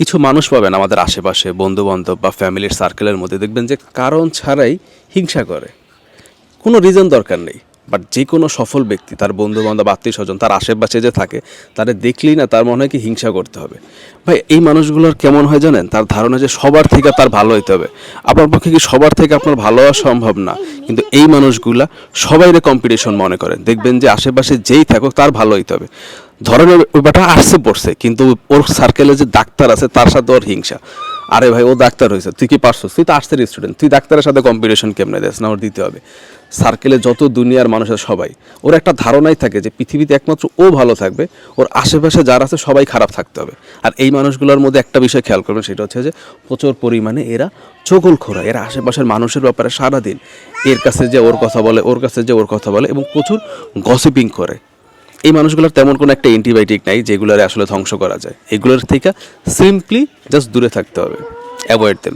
কিছু মানুষ পাবেন আমাদের আশেপাশে বন্ধুবান্ধব বা ফ্যামিলির সার্কেলের মধ্যে, দেখবেন যে কারণ ছাড়াই হিংসা করে, কোনো রিজন দরকার নেই। বাট যে কোনো সফল ব্যক্তি তার বন্ধুবান্ধব আত্মীয় স্বজন তার আশেপাশে যে থাকে, তাদের দেখলেই না তার মনে হয় কি হিংসা করতে হবে। ভাই এই মানুষগুলোর কেমন হয় জানেন, তার ধারণা যে সবার থেকে তার ভালো হইতে হবে। আপনার পক্ষে কি সবার থেকে আপনার ভালো হওয়া সম্ভব না, কিন্তু এই মানুষগুলা সবাইরে কম্পিটিশন মনে করেন। দেখবেন যে আশেপাশে যেই থাকুক তার ভালো হইতে হবে। ধরেন ওই ব্যাটা আর্টসে পড়ছে, কিন্তু ওর সার্কেলে যে ডাক্তার আছে তার সাথে ওর হিংসা। আরে ভাই ও ডাক্তার হয়েছে, তুই কি পারছিস? তুই তো আর্টসের স্টুডেন্ট, তুই ডাক্তারের সাথে কম্পিটিশন কেমনে দেস না? ওর দিতে হবে। সার্কেলে যত দুনিয়ার মানুষের সবাই, ওর একটা ধারণাই থাকে যে পৃথিবীতে একমাত্র ও ভালো থাকবে, ওর আশেপাশে যারা আছে সবাই খারাপ থাকতে হবে। আর এই মানুষগুলোর মধ্যে একটা বিষয় খেয়াল করবেন, সেটা হচ্ছে যে প্রচুর পরিমাণে এরা চগলখোরা। এরা আশেপাশের মানুষের ব্যাপারে সারাদিন এর কাছে যে ওর কথা বলে, ওর কাছে যে ওর কথা বলে, এবং প্রচুর গসিপিং করে। এই মানুষগুলোর তেমন কোনো একটা অ্যান্টিবায়োটিক নাই যেগুলোর আসলে ধ্বংস করা যায়। এগুলোর থেকে সিম্পলি জাস্ট দূরে থাকতে হবে, অ্যাভয়েড দেম।